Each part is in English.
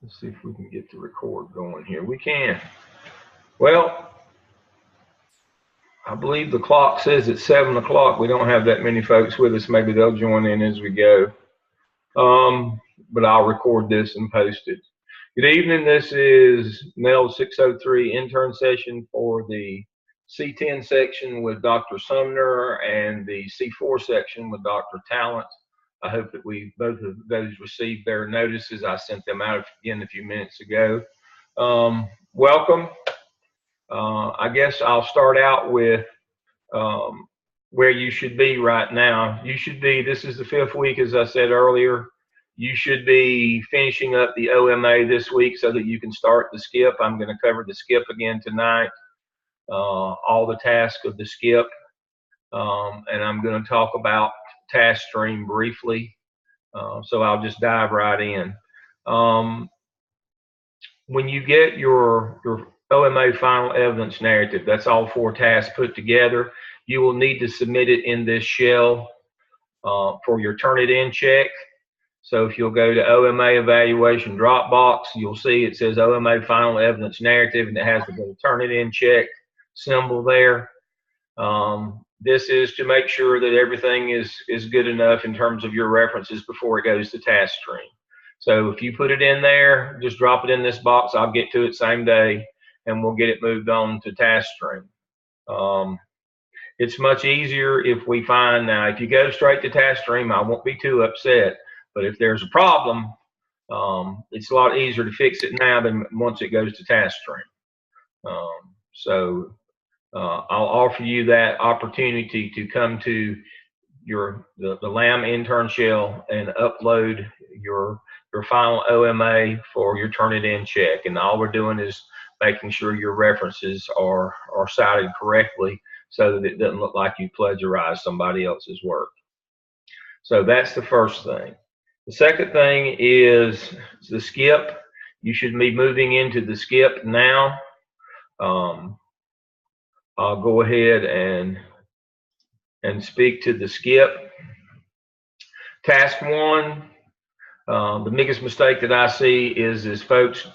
Let's see if we can get the record going here. We can. Well, I believe the clock says it's 7 o'clock. We don't have that many folks with us. Maybe they'll join in as we go. But I'll record this and post it. Good evening. This is MELS 603 intern session for the C10 section with Dr. Sumner and the C4 section with Dr. Talent. I hope that both of those received their notices. I sent them out again a few minutes ago. Welcome. I guess I'll start out with where you should be right now. You should be, this is the 5th week, as I said earlier. You should be finishing up the OMA this week so that you can start the skip. I'm going to cover the skip again tonight, all the tasks of the skip, and I'm going to talk about task stream briefly. So I'll just dive right in. When you get your OMA final evidence narrative, that's all 4 tasks put together, you will need to submit it in this shell for your Turnitin check. So if you'll go to OMA evaluation Dropbox, you'll see it says OMA final evidence narrative, and it has the Turnitin check symbol there. This is to make sure that everything is good enough in terms of your references before it goes to task stream. So if you put it in there, just drop it in this box. I'll get to it same day, and we'll get it moved on to task stream. It's much easier if we find, now if you go straight to task stream, I won't be too upset, but if there's a problem, it's a lot easier to fix it now than once it goes to task stream. I'll offer you that opportunity to come to the LAM intern shell and upload your final OMA for your Turnitin check. And all we're doing is making sure your references are cited correctly so that it doesn't look like you plagiarized somebody else's work. So that's the first thing. The second thing is the skip. You should be moving into the skip now. I'll go ahead and speak to the skip. Task 1, the biggest mistake that I see is folks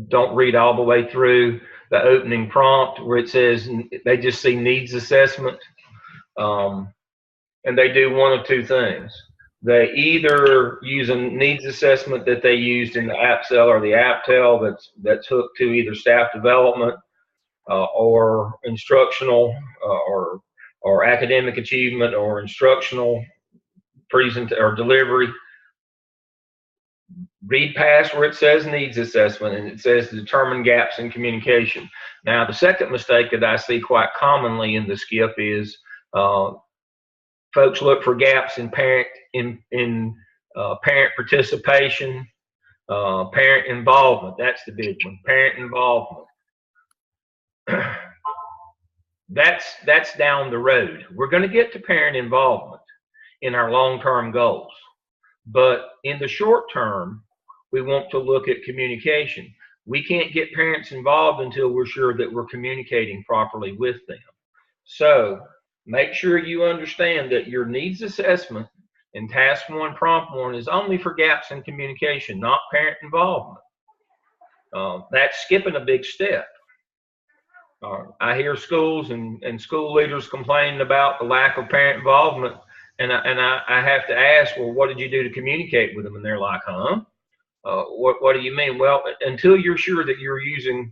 don't read all the way through the opening prompt where it says they just see needs assessment, and they do one of 2 things. They either use a needs assessment that they used in the AppSell or the AppTel that's hooked to either staff development or instructional or academic achievement or instructional present or delivery. Read past where it says needs assessment and it says to determine gaps in communication. Now, the second mistake that I see quite commonly in the skip is folks look for gaps in parent participation, parent involvement. That's the big one, parent involvement. That's down the road. We're going to get to parent involvement in our long-term goals, but in the short term, we want to look at communication. We can't get parents involved until we're sure that we're communicating properly with them. So make sure you understand that your needs assessment in task 1, prompt 1 is only for gaps in communication, not parent involvement. That's skipping a big step. I hear schools and school leaders complaining about the lack of parent involvement, and I have to ask, well, what did you do to communicate with them? And they're like, huh? What do you mean? Well, until you're sure that you're using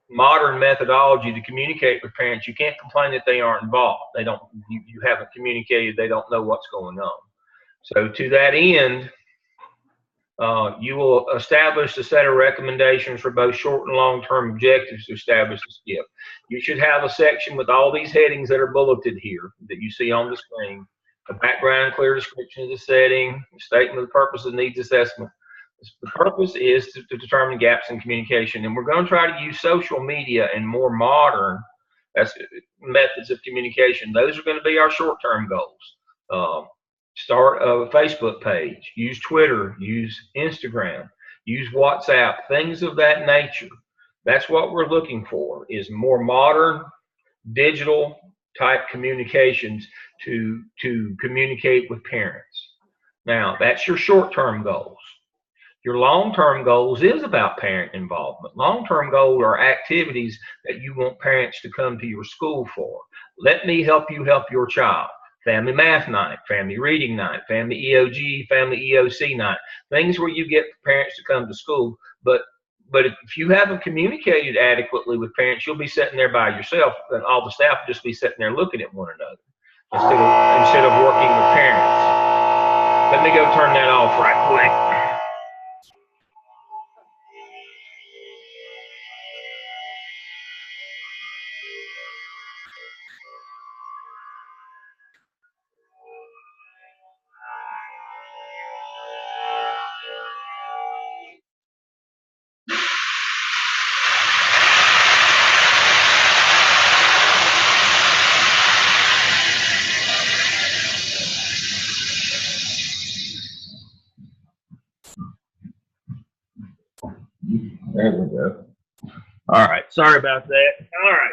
modern methodology to communicate with parents, you can't complain that they aren't involved. You haven't communicated, they don't know what's going on. So to that end, you will establish a set of recommendations for both short and long-term objectives to establish the skip. You should have a section with all these headings that are bulleted here that you see on the screen: a background, clear description of the setting, a statement of the purpose of needs assessment. The purpose is to determine gaps in communication, and we're going to try to use social media and more modern methods of communication. Those are going to be our short-term goals. Start a Facebook page, use Twitter, use Instagram, use WhatsApp, things of that nature. That's what we're looking for, is more modern, digital type communications to communicate with parents. Now, that's your short-term goals. Your long-term goals is about parent involvement. Long-term goals are activities that you want parents to come to your school for. Let me help you help your child. Family math night, family reading night, family EOG, family EOC night. Things where you get parents to come to school. But if you haven't communicated adequately with parents, you'll be sitting there by yourself, and all the staff will just be sitting there looking at one another instead of working with parents. Let me go turn that off right quick. There we go. All right, sorry about that. All right.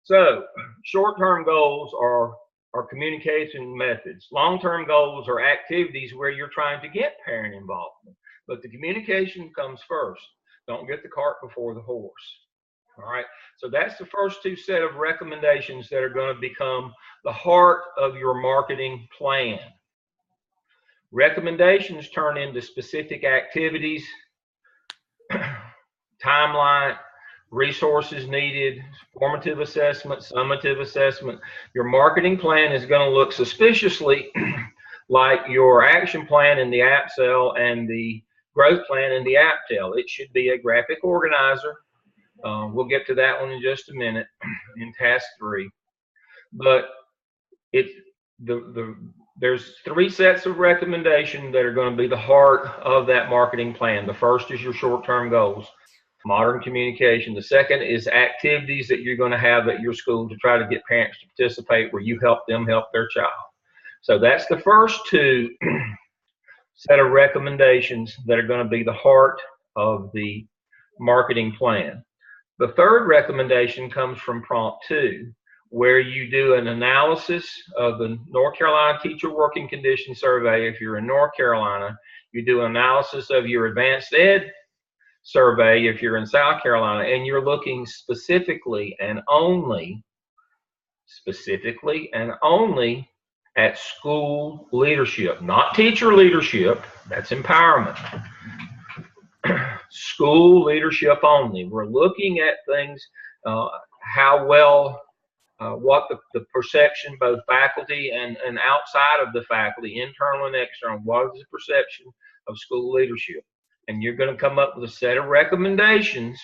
So short-term goals are communication methods. Long-term goals are activities where you're trying to get parent involvement. But the communication comes first. Don't get the cart before the horse. All right. So that's the first two set of recommendations that are going to become the heart of your marketing plan. Recommendations turn into specific activities, timeline, resources needed, formative assessment, summative assessment. Your marketing plan is going to look suspiciously like your action plan in the app cell and the growth plan in the app cell. It should be a graphic organizer. We'll get to that one in just a minute in task 3. But there's 3 sets of recommendations that are going to be the heart of that marketing plan. The first is your short-term goals, modern communication. The second is activities that you're going to have at your school to try to get parents to participate where you help them help their child. So that's the first 2 set of recommendations that are going to be the heart of the marketing plan. The third recommendation comes from prompt 2, where you do an analysis of the North Carolina Teacher Working Conditions Survey. If you're in North Carolina, you do an analysis of your advanced ed survey if you're in South Carolina, and you're looking specifically and only at school leadership, not teacher leadership. That's empowerment. School leadership only. We're looking at things, how well, what the perception, both faculty and outside of the faculty, internal and external, what is the perception of school leadership? And you're going to come up with a set of recommendations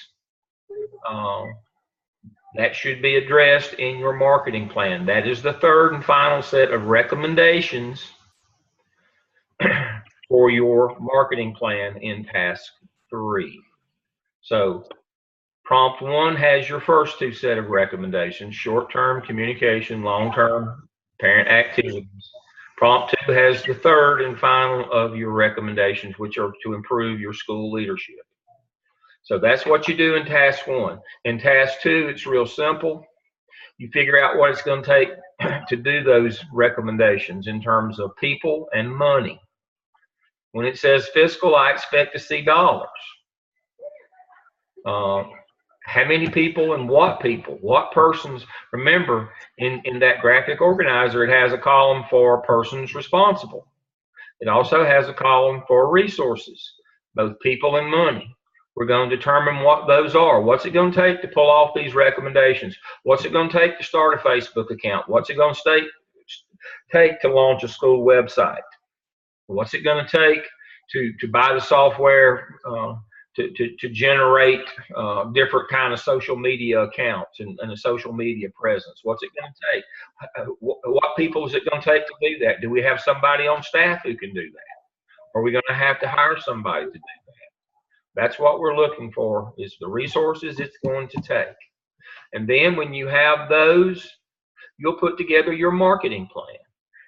that should be addressed in your marketing plan. That is the third and final set of recommendations for your marketing plan in task 3. So prompt 1 has your first 2 set of recommendations, short-term communication, long-term parent activities. Prompt 2 has the third and final of your recommendations, which are to improve your school leadership. So that's what you do in task 1. In task 2, it's real simple. You figure out what it's going to take to do those recommendations in terms of people and money. When it says fiscal, I expect to see dollars. How many people and what people? What persons? Remember, in that graphic organizer, it has a column for persons responsible. It also has a column for resources, both people and money. We're going to determine what those are. What's it going to take to pull off these recommendations? What's it going to take to start a Facebook account? What's it going to take to launch a school website? What's it going to take to buy the software to generate different kind of social media accounts and a social media presence? What's it going to take? What people is it going to take to do that? Do we have somebody on staff who can do that? Are we going to have to hire somebody to do that? That's what we're looking for, is the resources it's going to take. And then when you have those, you'll put together your marketing plan.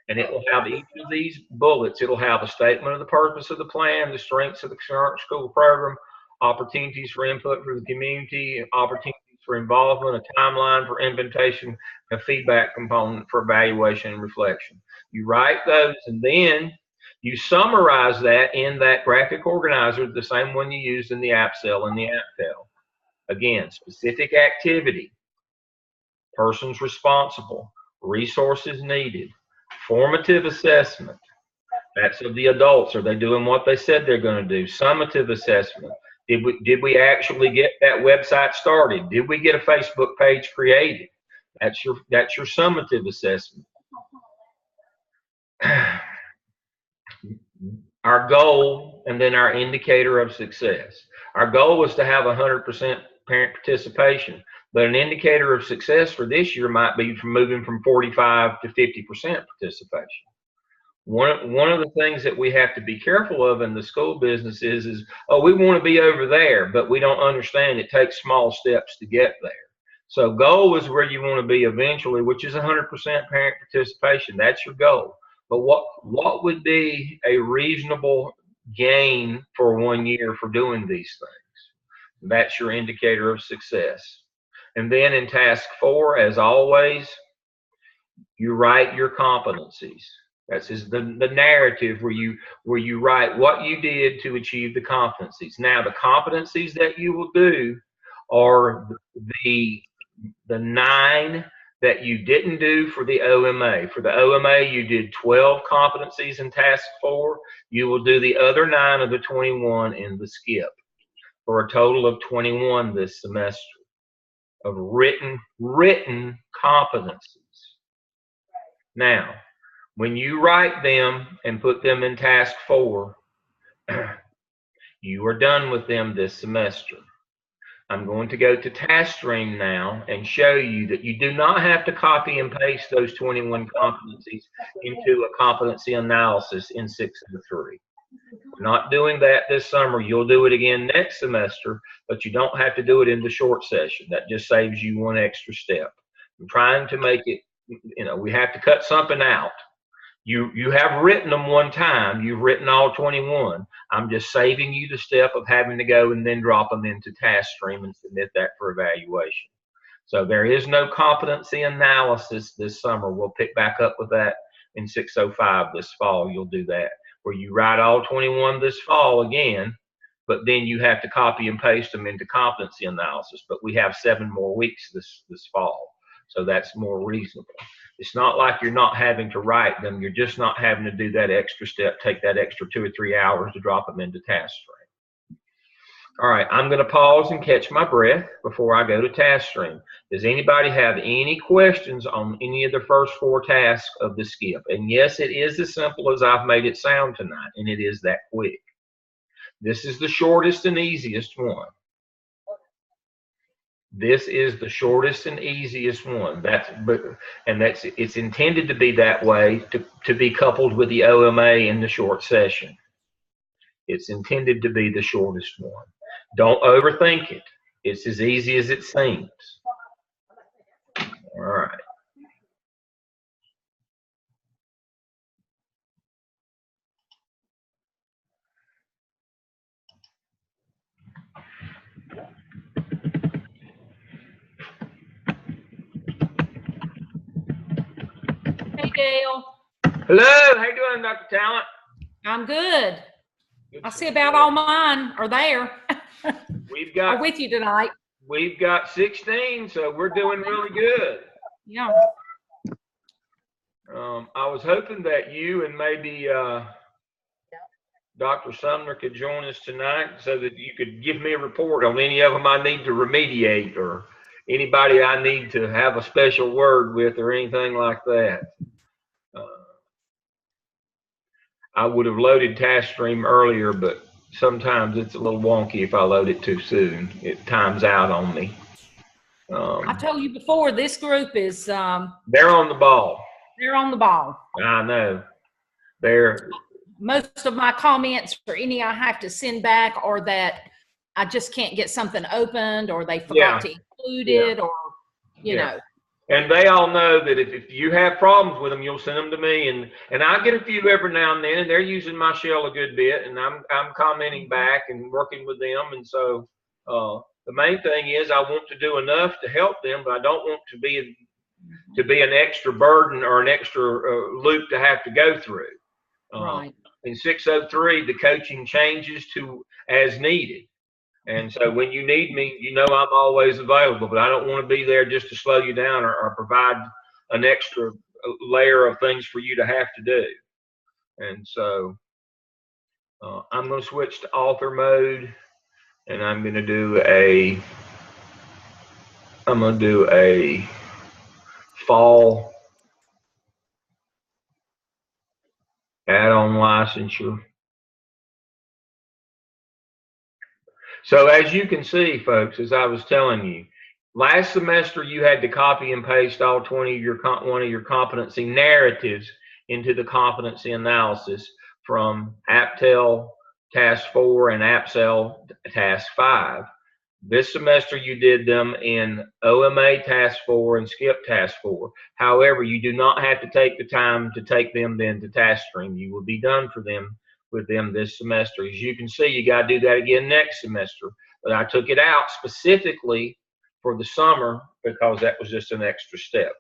And it will have each of these bullets. It'll have a statement of the purpose of the plan, the strengths of the current school program, opportunities for input for the community, opportunities for involvement, a timeline for implementation, a feedback component for evaluation and reflection. You write those, and then You summarize that in that graphic organizer, the same one you used in the app cell and the app cell. Again, specific activity, persons responsible, resources needed, formative assessment. That's of the adults. Are they doing what they said they're going to do? Summative assessment. Did we actually get that website started? Did we get a Facebook page created? That's your summative assessment. Our goal, and then our indicator of success. Our goal was to have 100% parent participation, but an indicator of success for this year might be from moving from 45 to 50% participation. One of the things that we have to be careful of in the school business is, oh, we want to be over there, but we don't understand it takes small steps to get there. So goal is where you want to be eventually, which is 100% parent participation. That's your goal. But what would be a reasonable gain for 1 year for doing these things? That's your indicator of success. And then in task 4, as always, you write your competencies. That's the narrative where you write what you did to achieve the competencies. Now, the competencies that you will do are the 9 that you didn't do for the OMA. For the OMA, you did 12 competencies in task 4. You will do the other 9 of the 21 in the skip, for a total of 21 this semester of written competencies. Now, when you write them and put them in task 4, you are done with them this semester. I'm going to go to task stream now and show you that you do not have to copy and paste those 21 competencies into a competency analysis in 603. We're not doing that this summer. You'll do it again next semester, but you don't have to do it in the short session. That just saves you one extra step. I'm trying to make it, we have to cut something out. You have written them one time. You've written all 21. I'm just saving you the step of having to go and then drop them into task stream and submit that for evaluation. So there is no competency analysis this summer. We'll pick back up with that in 605 this fall. You'll do that, where you write all 21 this fall again, but then you have to copy and paste them into competency analysis. But we have 7 more weeks this fall, so that's more reasonable. It's not like you're not having to write them. You're just not having to do that extra step, take that extra 2 or 3 hours to drop them into task stream. All right, I'm going to pause and catch my breath before I go to task stream. Does anybody have any questions on any of the first 4 tasks of the skip? And yes, it is as simple as I've made it sound tonight, and it is that quick. This is the shortest and easiest one. This is the shortest and easiest one. It's intended to be that way to be coupled with the OMA in the short session. It's intended to be the shortest one. Don't overthink it. It's as easy as it seems. All right. Hey, Dale. Hello. How you doing, Dr. Talent? I'm good. I see about all mine are there. We've got are with you tonight. We've got 16, so we're doing really good. Yeah. I was hoping that you and maybe Dr. Sumner could join us tonight so that you could give me a report on any of them I need to remediate, or anybody I need to have a special word with, or anything like that. I would have loaded task stream earlier, but sometimes it's a little wonky if I load it too soon. It times out on me. I told you before, this group is they're on the ball. They're on the ball. I know. Most of my comments for any I have to send back are that I just can't get something opened, or they forgot to include it, or you know. And they all know that if you have problems with them, you'll send them to me, and I get a few every now and then, and they're using my shell a good bit, and I'm commenting back and working with them. And so the main thing is I want to do enough to help them, but I don't want to be an extra burden or an extra loop to have to go through. Right. in 603, the coaching changes to as needed. And so when you need me, you know I'm always available, but I don't want to be there just to slow you down or provide an extra layer of things for you to have to do. And so I'm going to switch to author mode, and I'm going to do a fall add-on licensure. So as you can see, folks, as I was telling you, last semester you had to copy and paste all 20 of your one of your competency narratives into the competency analysis from APTEL Task 4 and APSEL Task 5. This semester you did them in OMA Task 4 and SCIP Task 4. However, you do not have to take the time to take them then to Task Stream. You will be done for them with them this semester. As you can see, you got to do that again next semester. But I took it out specifically for the summer because that was just an extra step.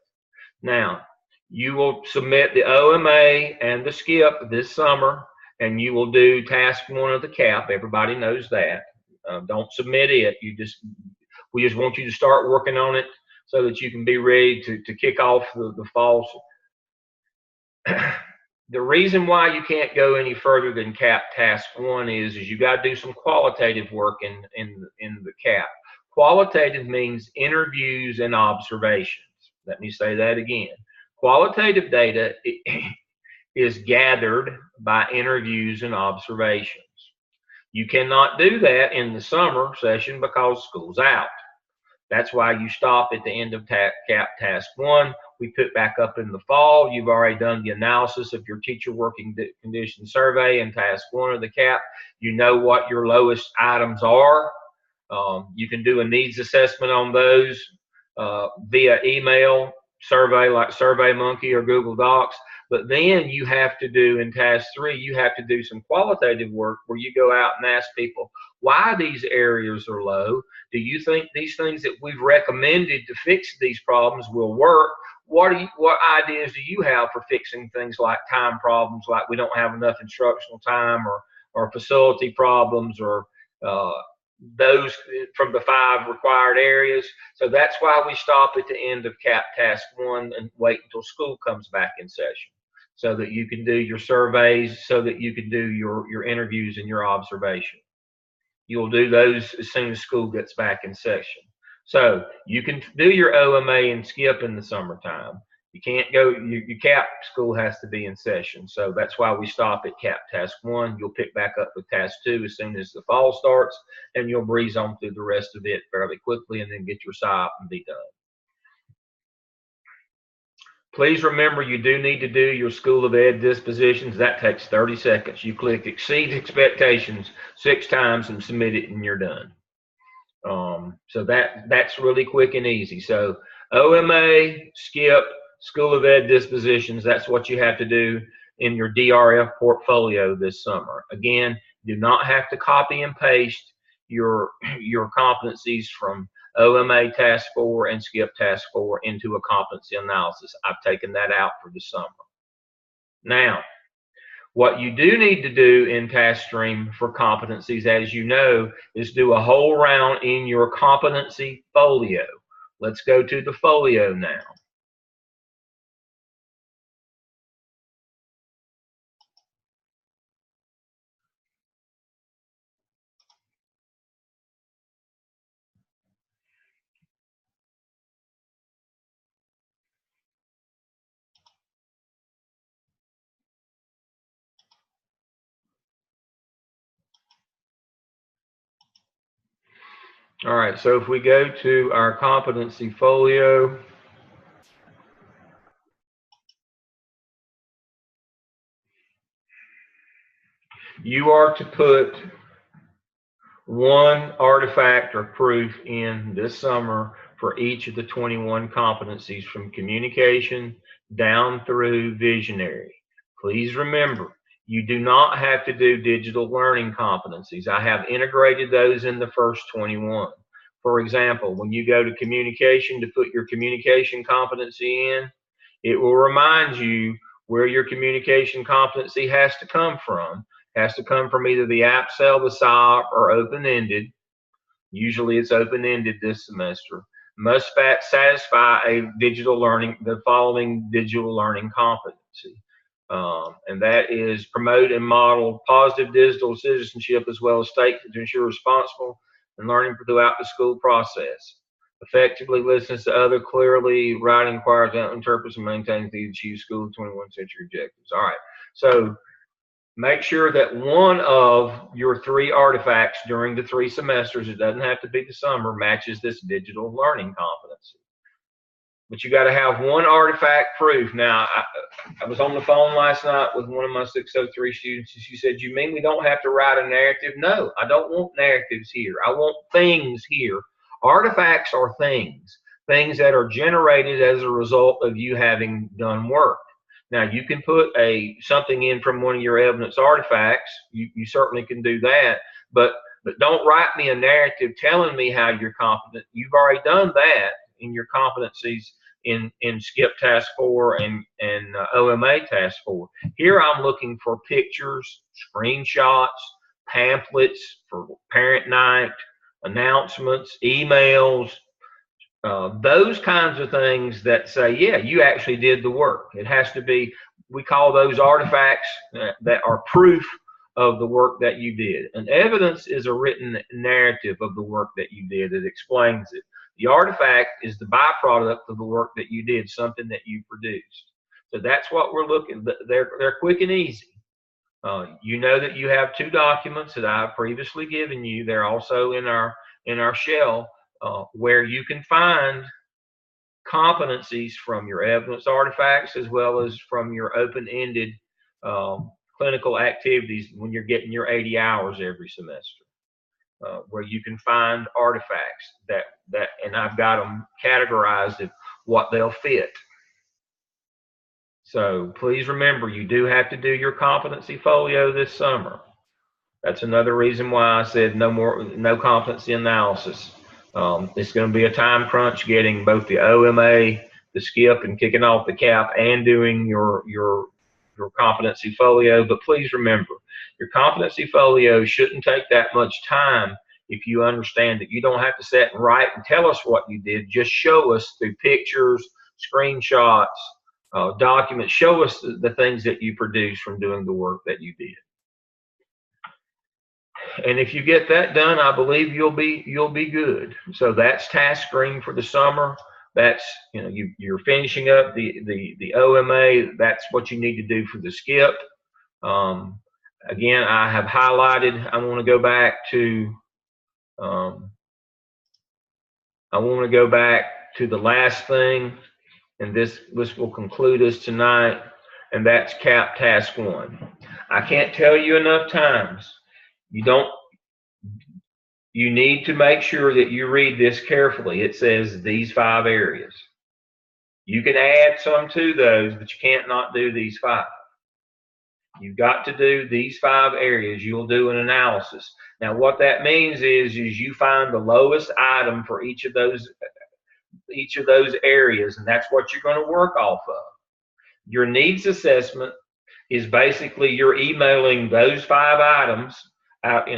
Now, you will submit the OMA and the SCIP this summer, and you will do Task 1 of the CAP. Everybody knows that. Don't submit it. We just want you to start working on it so that you can be ready to kick off the fall. The reason why you can't go any further than CAP Task 1 is you got to do some qualitative work in the CAP. Qualitative means interviews and observations. Let me say that again. Qualitative data is gathered by interviews and observations. You cannot do that in the summer session because school's out. That's why you stop at the end of CAP Task 1. We put back up in the fall. You've already done the analysis of your teacher working condition survey in Task 1 of the CAP. You know what your lowest items are. You can do a needs assessment on those via email, survey like SurveyMonkey or Google Docs. But then you have to do in Task 3, you have to do some qualitative work where you go out and ask people why these areas are low. Do you think these things that we've recommended to fix these problems will work? What ideas do you have for fixing things like time problems, like we don't have enough instructional time, or facility problems, or those from the 5 required areas? So that's why we stop at the end of CAP Task 1 and wait until school comes back in session, so that you can do your surveys, so that you can do your interviews and your observation. You'll do those as soon as school gets back in session. So you can do your OMA and SCIP in the summertime. You can't go, your CAP school has to be in session. So that's why we stop at CAP Task 1. You'll pick back up with Task 2 as soon as the fall starts, and you'll breeze on through the rest of it fairly quickly and then get your SIOP and be done. Please remember, you do need to do your School of Ed dispositions. That takes 30 seconds. You click Exceed Expectations 6 times and submit it, and you're done. So that's really quick and easy. So OMA, SCIP, School of Ed dispositions, that's what you have to do in your DRF portfolio this summer. Again, do not have to copy and paste your competencies from OMA Task 4 and SCIP Task 4 into a competency analysis. I've taken that out for the summer. Now, what you do need to do in Task Stream for competencies, as you know, is do a whole round in your competency folio. Let's go to the folio now. All right, so if we go to our competency folio, you are to put one artifact or proof in this summer for each of the 21 competencies from communication down through visionary. Please remember, you do not have to do digital learning competencies. I have integrated those in the first 21. For example, when you go to communication to put your communication competency in, it will remind you where your communication competency has to come from. It has to come from either the APSEL, the SIOP, or open-ended. Usually it's open-ended this semester. Must satisfy the following digital learning competency. And that is promote and model positive digital citizenship as well as state to ensure responsible and learning throughout the school process. Effectively listens to other clearly writing, inquires, interprets, and maintains the achieve school 21st century objectives. All right. So make sure that one of your 3 artifacts during the 3 semesters, it doesn't have to be the summer, matches this digital learning competency. But you got to have one artifact proof. Now, I was on the phone last night with one of my 603 students, and she said, "You mean we don't have to write a narrative?" No, I don't want narratives here. I want things here. Artifacts are things that are generated as a result of you having done work. Now, you can put something in from one of your evidence artifacts. You certainly can do that, but don't write me a narrative telling me how you're competent. You've already done that in your competencies in SCIP Task 4 and OMA Task 4. Here I'm looking for pictures, screenshots, pamphlets for parent night, announcements, emails, those kinds of things that say, yeah, you actually did the work. It has to be, we call those artifacts that are proof of the work that you did. And evidence is a written narrative of the work that you did that explains it. The artifact is the byproduct of the work that you did, something that you produced. So that's what we're looking. They're quick and easy. You know that you have 2 documents that I've previously given you. They're also in our shell where you can find competencies from your evidence artifacts as well as from your open-ended clinical activities when you're getting your 80 hours every semester. Where you can find artifacts that and I've got them categorized of what they'll fit. So please remember, you do have to do your competency folio this summer. That's another reason why I said no competency analysis. It's going to be a time crunch getting both the OMA, the SCIP, and kicking off the CAP and doing your competency folio. But please remember, your competency folio shouldn't take that much time if you understand that you don't have to sit and write and tell us what you did. Just show us through pictures, screenshots, documents. Show us the things that you produced from doing the work that you did. And if you get that done, I believe you'll be good. So that's task screen for the summer. That's, you're finishing up the OMA. That's what you need to do for the SCIP. Again, I have highlighted. I want to go back to the last thing, and this will conclude us tonight, and that's CAP Task 1. I can't tell you enough times. You need to make sure that you read this carefully. It says these 5 areas. You can add some to those, but you can't not do these 5. You've got to do these 5 areas. You'll do an analysis. Now, what that means is you find the lowest item for each of those areas, and that's what you're going to work off of. Your needs assessment is basically you're emailing those 5 items out.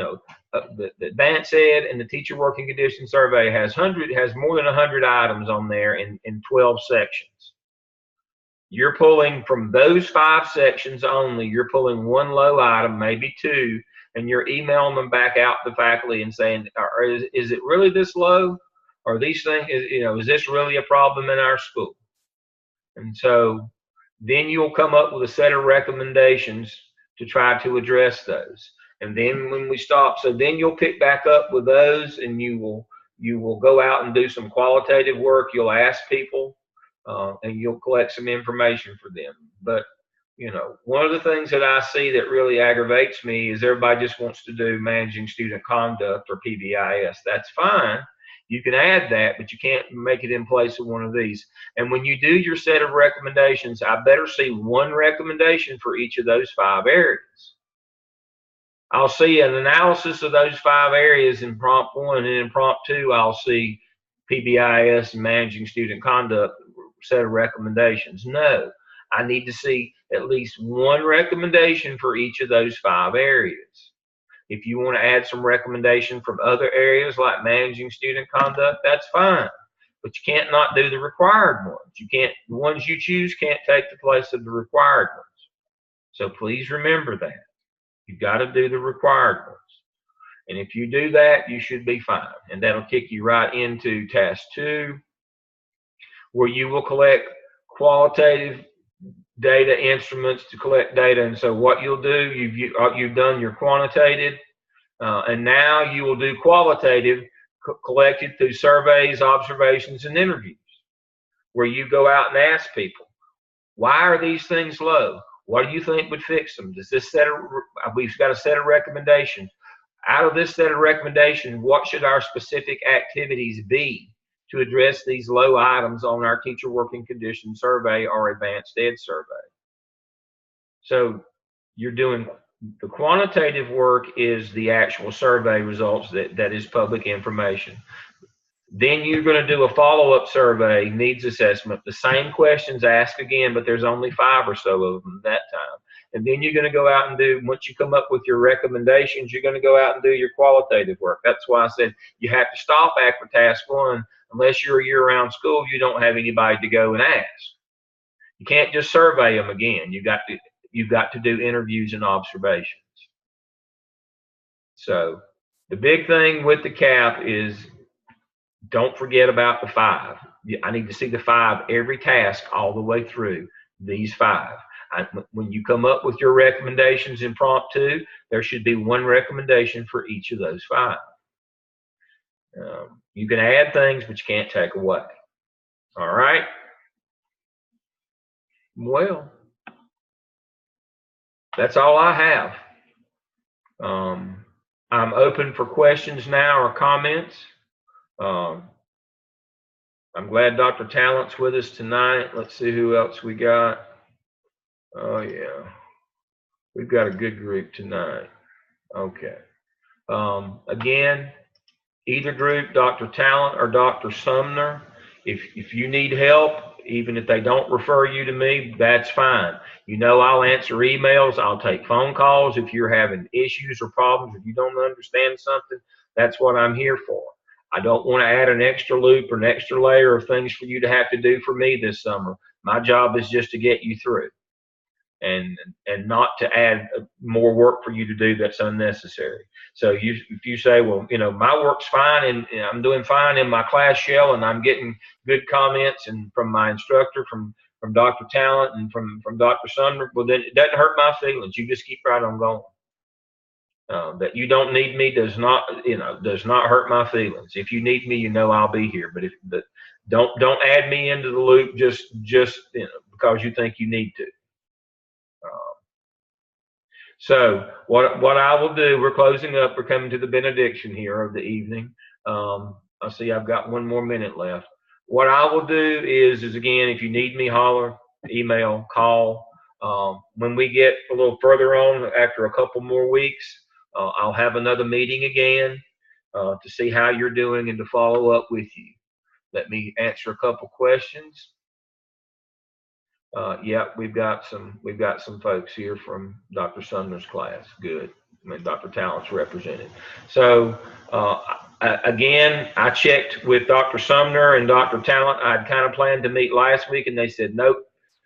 The advanced ed and the teacher working condition survey has more than 100 items on there in 12 sections. You're pulling from those 5 sections only. You're pulling 1 low item, maybe 2, and you're emailing them back out to faculty and saying, is it really this low? Or these things, is this really a problem in our school? And so then you'll come up with a set of recommendations to try to address those. And then when we stop, so then you'll pick back up with those, and you will go out and do some qualitative work. You'll ask people, and you'll collect some information for them. But one of the things that I see that really aggravates me is everybody just wants to do managing student conduct or PBIS. That's fine. You can add that, but you can't make it in place of one of these. And when you do your set of recommendations, I better see 1 recommendation for each of those 5 areas. I'll see an analysis of those 5 areas in prompt 1, and in prompt 2, I'll see PBIS and managing student conduct set of recommendations. No, I need to see at least one recommendation for each of those 5 areas. If you want to add some recommendation from other areas like managing student conduct, that's fine. But you can't not do the required ones. The ones you choose can't take the place of the required ones. So please remember that. You've got to do the required ones. And if you do that, you should be fine. And that'll kick you right into task 2, where you will collect qualitative data instruments to collect data. And so what you'll do, you've done your quantitative, and now you will do qualitative, collected through surveys, observations, and interviews, where you go out and ask people, why are these things low? What do you think would fix them? We've got a set of recommendations. Out of this set of recommendations, what should our specific activities be to address these low items on our teacher working condition survey or advanced ed survey? So you're doing the quantitative work is the actual survey results that is public information. Then you're going to do a follow-up survey, needs assessment, the same questions asked again, but there's only 5 or so of them that time. And then you're going to go out and do, once you come up with your recommendations, you're going to go out and do your qualitative work. That's why I said you have to stop after task 1. Unless you're a year-round school, you don't have anybody to go and ask. You can't just survey them again. You've got to do interviews and observations. So the big thing with the CAP is don't forget about the 5. I need to see the 5 every task all the way through these 5. When you come up with your recommendations in prompt 2, there should be 1 recommendation for each of those 5. You can add things, but you can't take away. All right? Well, that's all I have. I'm open for questions now or comments. I'm glad Dr. Talent's with us tonight. Let's see who else we got. Oh, yeah. We've got a good group tonight. Okay. Again, either group, Dr. Talent or Dr. Sumner, if you need help, even if they don't refer you to me, that's fine. You know, I'll answer emails. I'll take phone calls if you're having issues or problems. If you don't understand something, that's what I'm here for. I don't want to add an extra loop or an extra layer of things for you to have to do for me this summer. My job is just to get you through and not to add more work for you to do that's unnecessary. So if you say, well, you know, my work's fine and I'm doing fine in my class shell and I'm getting good comments and from my instructor, from Dr. Talent and from Dr. Sumner, well, then it doesn't hurt my feelings. You just keep right on going. That you don't need me does not hurt my feelings. If you need me, you know I'll be here. But don't add me into the loop just because you think you need to. So what I will do, we're closing up. We're coming to the benediction here of the evening. I see I've got 1 more minute left. What I will do is again, if you need me, holler, email, call. When we get a little further on, after a couple more weeks, I'll have another meeting again to see how you're doing and to follow up with you. Let me answer a couple questions. Yeah, we've got some folks here from Dr. Sumner's class. Good. I mean, Dr. Talent's represented. So again, I checked with Dr. Sumner and Dr. Talent. I'd kind of planned to meet last week, and they said, nope,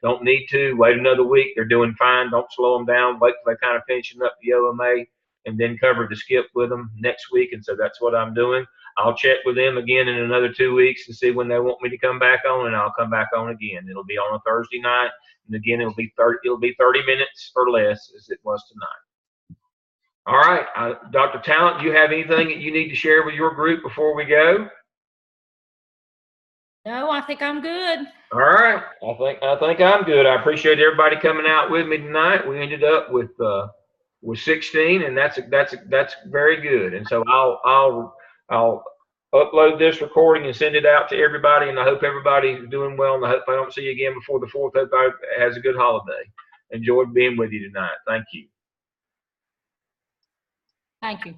don't need to. Wait another week. They're doing fine. Don't slow them down. Wait till they're kind of finishing up the OMA, and then cover the skip with them next week. And so that's what I'm doing. I'll check with them again in another 2 weeks and see when they want me to come back on, and I'll come back on again. It'll be on a Thursday night, and again it'll be 30 minutes or less as it was tonight. All right, Dr. Talent, do you have anything that you need to share with your group before we go? No, I think I'm good. All right, I think I'm good. I appreciate everybody coming out with me tonight. We ended up with 16, and that's very good. And so I'll upload this recording and send it out to everybody, and I hope everybody's doing well, and I hope I don't see you again before the 4th. Hope everybody has a good holiday. Enjoyed being with you tonight. Thank you. Thank you.